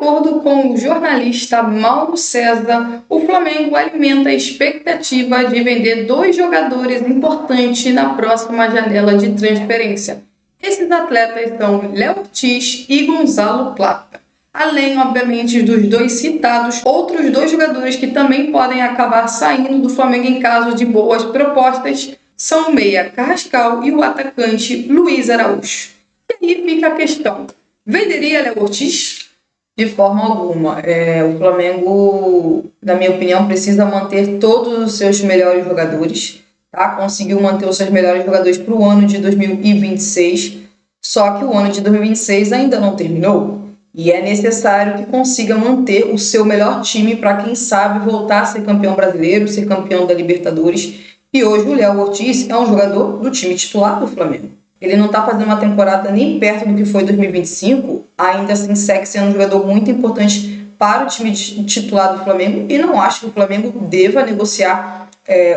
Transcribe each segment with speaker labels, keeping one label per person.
Speaker 1: acordo com o jornalista Mauro César, o Flamengo alimenta a expectativa de vender 2 jogadores importantes na próxima janela de transferência. Esses atletas são Léo Ortiz e Gonzalo Plata. Além, obviamente, dos 2 citados, outros 2 jogadores que também podem acabar saindo do Flamengo em caso de boas propostas são o meia Carrascal e o atacante Luiz Araújo. E aí fica a questão: venderia Léo Ortiz?
Speaker 2: De forma alguma. O Flamengo, na minha opinião, precisa manter todos os seus melhores jogadores, tá? Conseguiu manter os seus melhores jogadores para o ano de 2026, só que o ano de 2026 ainda não terminou. E é necessário que consiga manter o seu melhor time para, quem sabe, voltar a ser campeão brasileiro, ser campeão da Libertadores. E hoje o Léo Ortiz é um jogador do time titular do Flamengo. Ele não está fazendo uma temporada nem perto do que foi 2025, ainda assim segue sendo um jogador muito importante para o time titular do Flamengo, e não acho que o Flamengo deva negociar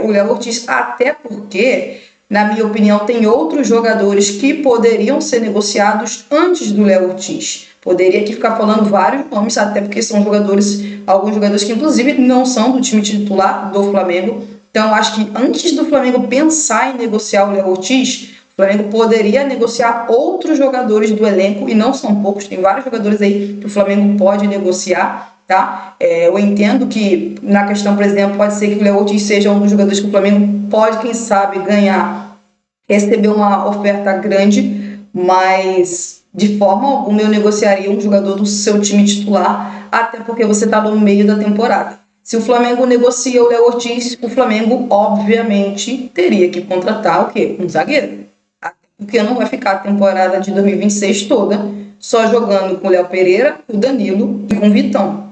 Speaker 2: o Léo Ortiz, até porque, na minha opinião, tem outros jogadores que poderiam ser negociados antes do Léo Ortiz. Poderia aqui ficar falando vários nomes, até porque são alguns jogadores que inclusive não são do time titular do Flamengo. Então acho que antes do Flamengo pensar em negociar o Léo Ortiz, o Flamengo poderia negociar outros jogadores do elenco, e não são poucos, tem vários jogadores aí que o Flamengo pode negociar, tá? Eu entendo que na questão, por exemplo, pode ser que o Léo Ortiz seja um dos jogadores que o Flamengo pode, quem sabe, receber uma oferta grande, mas de forma alguma eu negociaria um jogador do seu time titular, até porque você está no meio da temporada. Se o Flamengo negocia o Léo Ortiz, o Flamengo obviamente teria que contratar o quê? Um zagueiro. Porque não vai ficar a temporada de 2026 toda só jogando com o Léo Pereira, o Danilo e com o Vitão.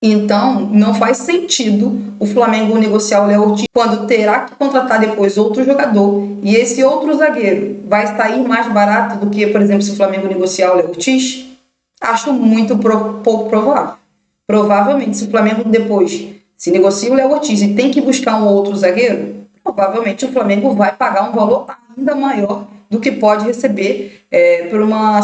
Speaker 2: Então, não faz sentido o Flamengo negociar o Léo Ortiz quando terá que contratar depois outro jogador, e esse outro zagueiro vai sair mais barato do que, por exemplo, se o Flamengo negociar o Léo Ortiz. Acho muito pouco provável. Provavelmente, se o Flamengo depois se negocia o Léo Ortiz e tem que buscar um outro zagueiro, provavelmente o Flamengo vai pagar um valor ainda maior do que pode receber por uma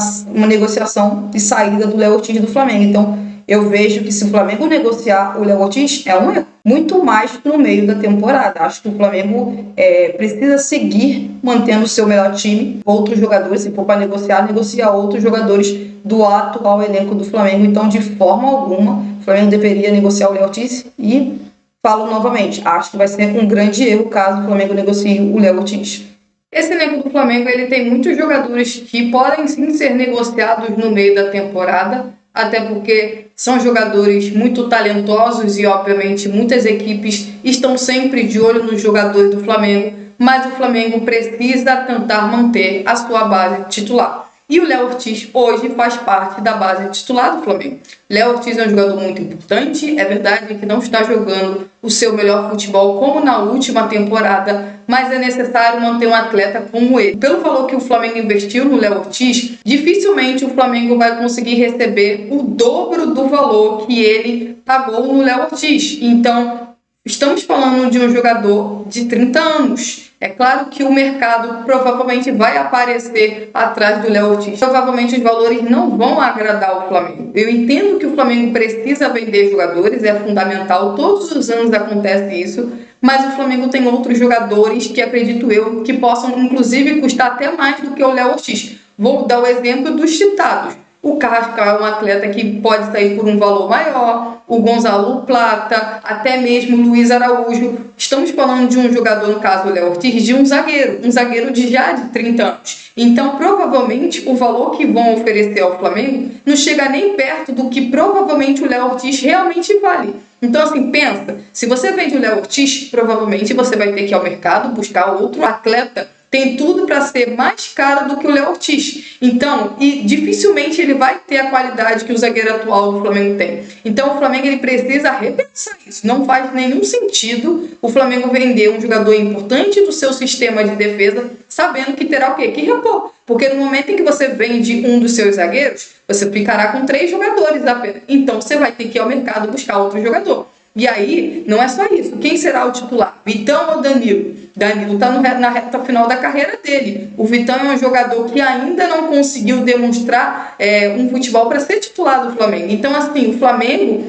Speaker 2: negociação de saída do Léo Ortiz do Flamengo. Então, eu vejo que se o Flamengo negociar o Léo Ortiz, é um erro. Muito mais no meio da temporada. Acho que o Flamengo precisa seguir mantendo o seu melhor time. Outros jogadores, se for para negociar outros jogadores do atual elenco do Flamengo. Então, de forma alguma, o Flamengo deveria negociar o Léo Ortiz, e falo novamente, acho que vai ser um grande erro caso o Flamengo negocie o Léo Ortiz.
Speaker 1: Esse elenco do Flamengo ele tem muitos jogadores que podem sim ser negociados no meio da temporada, até porque são jogadores muito talentosos e, obviamente, muitas equipes estão sempre de olho nos jogadores do Flamengo, mas o Flamengo precisa tentar manter a sua base titular. E o Léo Ortiz hoje faz parte da base titular do Flamengo. Léo Ortiz é um jogador muito importante, é verdade que não está jogando o seu melhor futebol como na última temporada, mas é necessário manter um atleta como ele. Pelo valor que o Flamengo investiu no Léo Ortiz, dificilmente o Flamengo vai conseguir receber o dobro do valor que ele pagou no Léo Ortiz. Então, estamos falando de um jogador de 30 anos. É claro que o mercado provavelmente vai aparecer atrás do Léo Ortiz. Provavelmente os valores não vão agradar o Flamengo. Eu entendo que o Flamengo precisa vender jogadores, é fundamental, todos os anos acontece isso, mas o Flamengo tem outros jogadores que, acredito eu, que possam inclusive custar até mais do que o Léo Ortiz. Vou dar o exemplo dos citados. O Carrascal é um atleta que pode sair por um valor maior, o Gonzalo Plata, até mesmo o Luiz Araújo. Estamos falando de um jogador, no caso o Léo Ortiz, de um zagueiro de já de 30 anos. Então, provavelmente, o valor que vão oferecer ao Flamengo não chega nem perto do que provavelmente o Léo Ortiz realmente vale. Então, assim, pensa, se você vende o Léo Ortiz, provavelmente você vai ter que ir ao mercado buscar outro atleta. Tem tudo para ser mais caro do que o Léo Ortiz. Então, e dificilmente ele vai ter a qualidade que o zagueiro atual do Flamengo tem. Então, o Flamengo ele precisa repensar isso. Não faz nenhum sentido o Flamengo vender um jogador importante do seu sistema de defesa, sabendo que terá o quê? Que repor. Porque no momento em que você vende um dos seus zagueiros, você ficará com 3 jogadores apenas. Então, você vai ter que ir ao mercado buscar outro jogador. E aí, não é só isso. Quem será o titular? Vitão ou Danilo? Danilo está na reta final da carreira dele. O Vitão é um jogador que ainda não conseguiu demonstrar um futebol para ser titular do Flamengo. Então, assim, o Flamengo,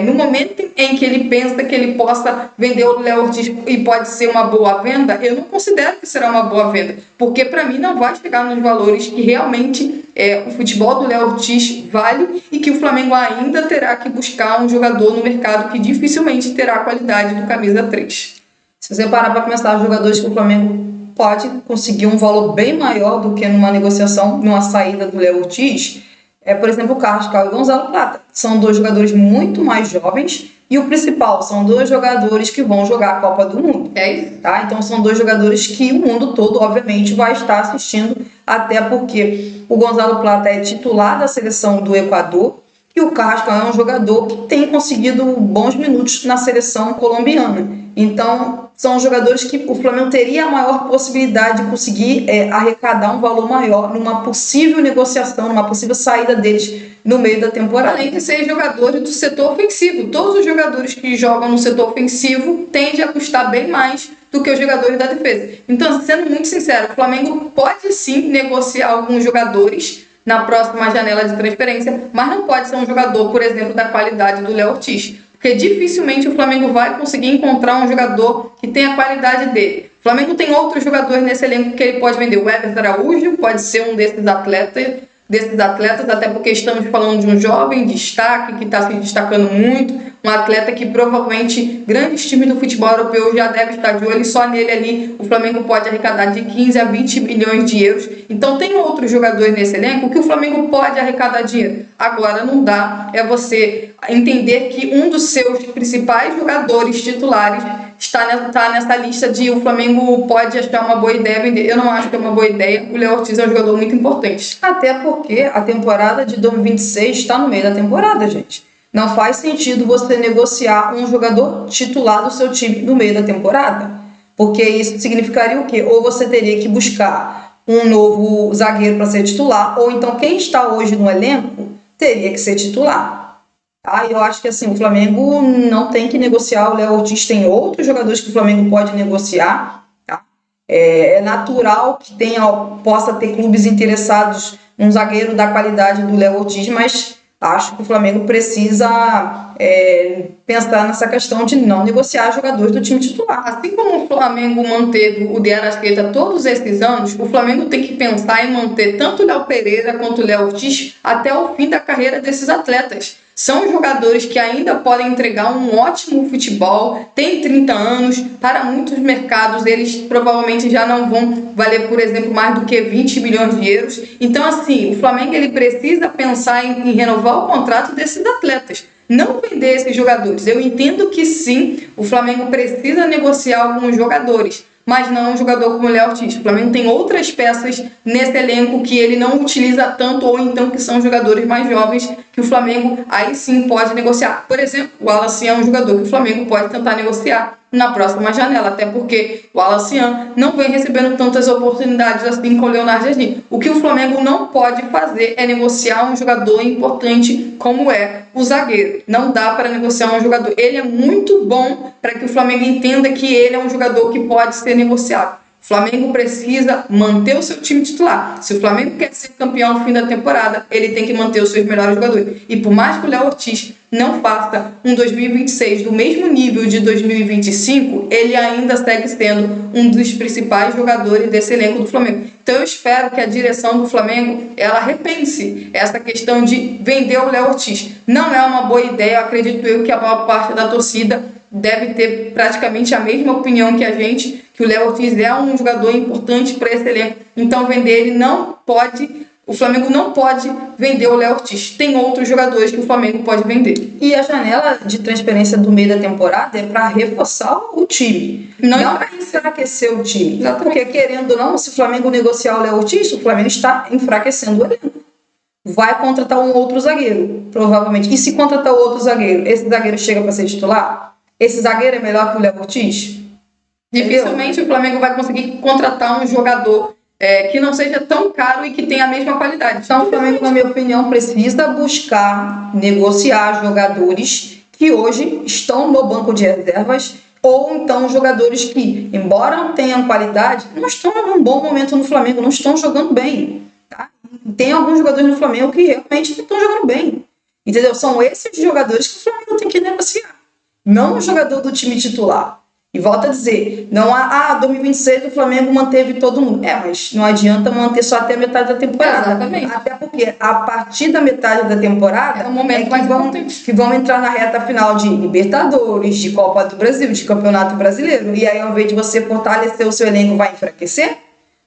Speaker 1: no momento em que ele pensa que ele possa vender o Léo Ortiz e pode ser uma boa venda, eu não considero que será uma boa venda, porque para mim não vai chegar nos valores que realmente o futebol do Léo Ortiz vale e que o Flamengo ainda terá que buscar um jogador no mercado que dificilmente terá a qualidade do camisa 3.
Speaker 2: Se você parar para começar, os jogadores que o Flamengo pode conseguir um valor bem maior do que numa negociação, numa saída do Léo Ortiz, por exemplo, o Carrascal e o Gonzalo Plata. São dois jogadores muito mais jovens e o principal, são dois jogadores que vão jogar a Copa do Mundo.
Speaker 1: É isso.
Speaker 2: Tá? Então são dois jogadores que o mundo todo, obviamente, vai estar assistindo, até porque o Gonzalo Plata é titular da seleção do Equador e o Carrascal é um jogador que tem conseguido bons minutos na seleção colombiana. Então, são jogadores que o Flamengo teria a maior possibilidade de conseguir arrecadar um valor maior numa possível negociação, numa possível saída deles no meio da temporada.
Speaker 1: Além de ser jogadores do setor ofensivo. Todos os jogadores que jogam no setor ofensivo tendem a custar bem mais do que os jogadores da defesa. Então, sendo muito sincero, o Flamengo pode sim negociar alguns jogadores na próxima janela de transferência, mas não pode ser um jogador, por exemplo, da qualidade do Léo Ortiz. Porque dificilmente o Flamengo vai conseguir encontrar um jogador que tenha a qualidade dele. O Flamengo tem outros jogadores nesse elenco que ele pode vender. O Everton Araújo pode ser um desses atletas, até porque estamos falando de um jovem destaque que está se destacando muito, um atleta que provavelmente grandes times do futebol europeu já devem estar de olho, e só nele ali o Flamengo pode arrecadar de 15 a 20 milhões de euros. Então tem outros jogadores nesse elenco que o Flamengo pode arrecadar dinheiro. Agora não dá você entender que um dos seus principais jogadores titulares está nessa lista de o Flamengo pode achar uma boa ideia vender. Eu não acho que é uma boa ideia. O Léo Ortiz é um jogador muito importante.
Speaker 2: Até porque a temporada de 2026 está no meio da temporada, gente. Não faz sentido você negociar um jogador titular do seu time no meio da temporada. Porque isso significaria o quê? Ou você teria que buscar um novo zagueiro para ser titular, ou então quem está hoje no elenco teria que ser titular. Eu acho que assim, o Flamengo não tem que negociar. O Léo Ortiz tem outros jogadores que o Flamengo pode negociar. Tá? É natural que possa ter clubes interessados num zagueiro da qualidade do Léo Ortiz, mas acho que o Flamengo precisa pensar nessa questão de não negociar jogadores do time titular.
Speaker 1: Assim como o Flamengo manteve o De Arrascaeta todos esses anos, o Flamengo tem que pensar em manter tanto o Léo Pereira quanto o Léo Ortiz até o fim da carreira desses atletas. São jogadores que ainda podem entregar um ótimo futebol, têm 30 anos, para muitos mercados eles provavelmente já não vão valer, por exemplo, mais do que 20 milhões de euros. Então, assim, o Flamengo ele precisa pensar em renovar o contrato desses atletas, não vender esses jogadores. Eu entendo que sim, o Flamengo precisa negociar alguns jogadores, mas não um jogador como o Léo Ortiz. O Flamengo tem outras peças nesse elenco que ele não utiliza tanto, ou então que são jogadores mais jovens, que o Flamengo aí sim pode negociar. Por exemplo, o Wallace é um jogador que o Flamengo pode tentar negociar na próxima janela, até porque o Wallace não vem recebendo tantas oportunidades assim com o Leonardo Jardim. O que o Flamengo não pode fazer é negociar um jogador importante como é o zagueiro. Não dá para negociar um jogador. Ele é muito bom para que o Flamengo entenda que ele é um jogador que pode ser negociado. O Flamengo precisa manter o seu time titular. Se o Flamengo quer ser campeão no fim da temporada, ele tem que manter os seus melhores jogadores. E por mais que o Léo Ortiz não faça um 2026 do mesmo nível de 2025, ele ainda segue sendo um dos principais jogadores desse elenco do Flamengo. Então eu espero que a direção do Flamengo ela repense essa questão de vender o Léo Ortiz. Não é uma boa ideia, eu acredito eu que a maior parte da torcida deve ter praticamente a mesma opinião que a gente, que o Léo Ortiz é um jogador importante para esse elenco. Então vender ele não pode, o Flamengo não pode vender o Léo Ortiz. Tem outros jogadores que o Flamengo pode vender.
Speaker 2: E a janela de transferência do meio da temporada é para reforçar o time, não para enfraquecer o time.
Speaker 1: Exatamente.
Speaker 2: Porque querendo ou não, se o Flamengo negociar o Léo Ortiz, o Flamengo está enfraquecendo o elenco. Vai contratar um outro zagueiro, provavelmente. E se contratar outro zagueiro, esse zagueiro chega para ser titular? Esse zagueiro é melhor que o Léo Ortiz?
Speaker 1: Dificilmente o Flamengo vai conseguir contratar um jogador que não seja tão caro e que tenha a mesma qualidade.
Speaker 2: Então o Flamengo, na minha opinião, precisa buscar negociar jogadores que hoje estão no banco de reservas, ou então jogadores que, embora não tenham qualidade, não estão em um bom momento no Flamengo, não estão jogando bem. Tá? Tem alguns jogadores no Flamengo que realmente não estão jogando bem. Entendeu? São esses jogadores que o Flamengo tem que negociar. Não o jogador do time titular. E volto a dizer, não há 2026 o Flamengo manteve todo mundo. Mas não adianta manter só até a metade da temporada.
Speaker 1: Exatamente.
Speaker 2: Até porque a partir da metade da temporada
Speaker 1: é o momento
Speaker 2: que vão entrar na reta final de Libertadores, de Copa do Brasil, de Campeonato Brasileiro. E aí, ao invés de você fortalecer o seu elenco, vai enfraquecer?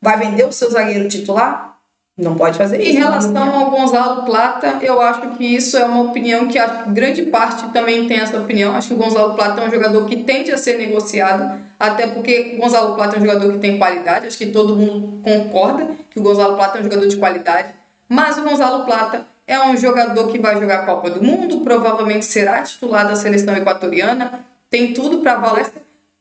Speaker 2: Vai vender o seu zagueiro titular? Não pode fazer isso.
Speaker 1: Em relação ao Gonzalo Plata, eu acho que isso é uma opinião que acho que grande parte também tem essa opinião. Acho que o Gonzalo Plata é um jogador que tende a ser negociado, até porque o Gonzalo Plata é um jogador que tem qualidade. Acho que todo mundo concorda que o Gonzalo Plata é um jogador de qualidade. Mas o Gonzalo Plata é um jogador que vai jogar a Copa do Mundo, provavelmente será titular da seleção equatoriana, tem tudo para valer.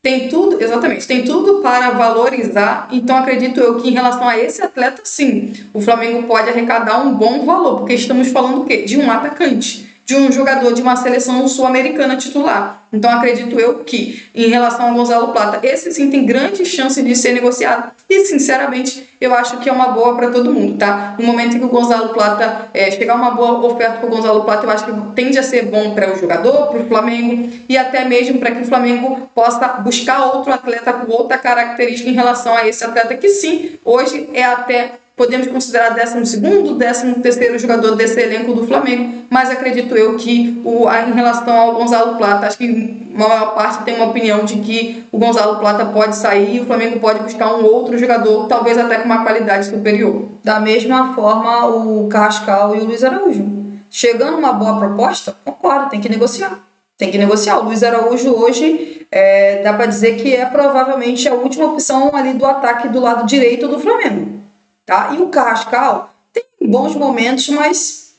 Speaker 1: Tem tudo, exatamente, tem tudo para valorizar, então acredito eu que em relação a esse atleta, sim, o Flamengo pode arrecadar um bom valor, porque estamos falando o quê? De um atacante, de um jogador de uma seleção sul-americana titular. Então acredito eu que, em relação ao Gonzalo Plata, esse sim tem grande chance de ser negociado e, sinceramente, eu acho que é uma boa para todo mundo, tá? No momento em que o Gonzalo Plata chegar uma boa oferta para o Gonzalo Plata, eu acho que tende a ser bom para o jogador, para o Flamengo e até mesmo para que o Flamengo possa buscar outro atleta com outra característica em relação a esse atleta que sim, hoje é até podemos considerar 12º, 13º jogador desse elenco do Flamengo, mas acredito eu que em relação ao Gonzalo Plata, acho que a maior parte tem uma opinião de que o Gonzalo Plata pode sair e o Flamengo pode buscar um outro jogador, talvez até com uma qualidade superior.
Speaker 2: Da mesma forma, o Carrascal e o Luiz Araújo. Chegando uma boa proposta, concordo, tem que negociar. Tem que negociar. O Luiz Araújo hoje dá para dizer que é provavelmente a última opção ali do ataque do lado direito do Flamengo. Tá? E o Carrascal tem bons momentos, mas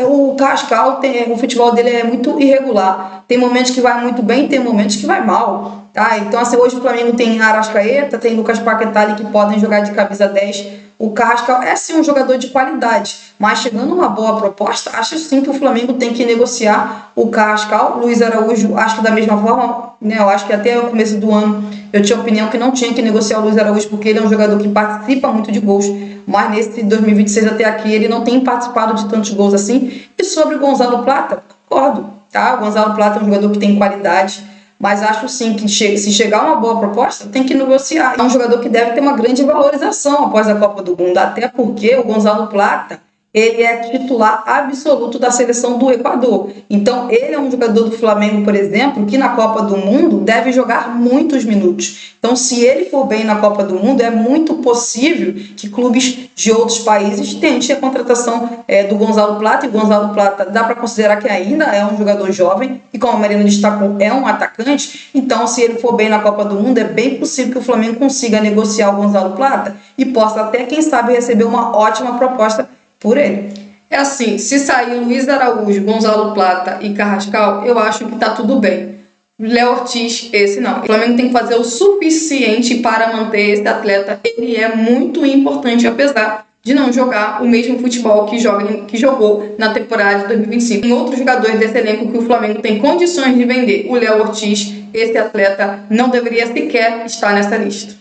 Speaker 2: o Carrascal, o futebol dele é muito irregular. Tem momentos que vai muito bem, tem momentos que vai mal. Tá? Então, assim, hoje o Flamengo tem Arrascaeta, tem Lucas Paquetá ali que podem jogar de camisa 10. O Carrascal é sim um jogador de qualidade, mas chegando uma boa proposta, acho sim que o Flamengo tem que negociar o Carrascal. Luiz Araújo, acho que da mesma forma, né? Eu acho que até o começo do ano eu tinha a opinião que não tinha que negociar o Luiz Araújo, porque ele é um jogador que participa muito de gols, mas nesse 2026 até aqui ele não tem participado de tantos gols assim. E sobre o Gonzalo Plata, concordo, tá? O Gonzalo Plata é um jogador que tem qualidade, mas acho sim que se chegar uma boa proposta, tem que negociar. É um jogador que deve ter uma grande valorização após a Copa do Mundo, até porque o Gonzalo Plata, ele é titular absoluto da seleção do Equador. Então, ele é um jogador do Flamengo, por exemplo, que na Copa do Mundo deve jogar muitos minutos. Então, se ele for bem na Copa do Mundo, é muito possível que clubes de outros países tentem a contratação do Gonzalo Plata. E o Gonzalo Plata dá para considerar que ainda é um jogador jovem e, como a Marina destacou, é um atacante. Então, se ele for bem na Copa do Mundo, é bem possível que o Flamengo consiga negociar o Gonzalo Plata e possa até, quem sabe, receber uma ótima proposta por ele.
Speaker 1: É assim, se sair Luiz Araújo, Gonzalo Plata e Carrascal, eu acho que tá tudo bem. Léo Ortiz, esse não. O Flamengo tem que fazer o suficiente para manter esse atleta. Ele é muito importante, apesar de não jogar o mesmo futebol que jogou na temporada de 2025. Tem outros jogadores desse elenco que o Flamengo tem condições de vender. O Léo Ortiz, esse atleta, não deveria sequer estar nessa lista.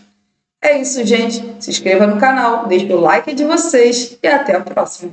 Speaker 2: É isso, gente. Se inscreva no canal, deixe o like de vocês e até a próxima.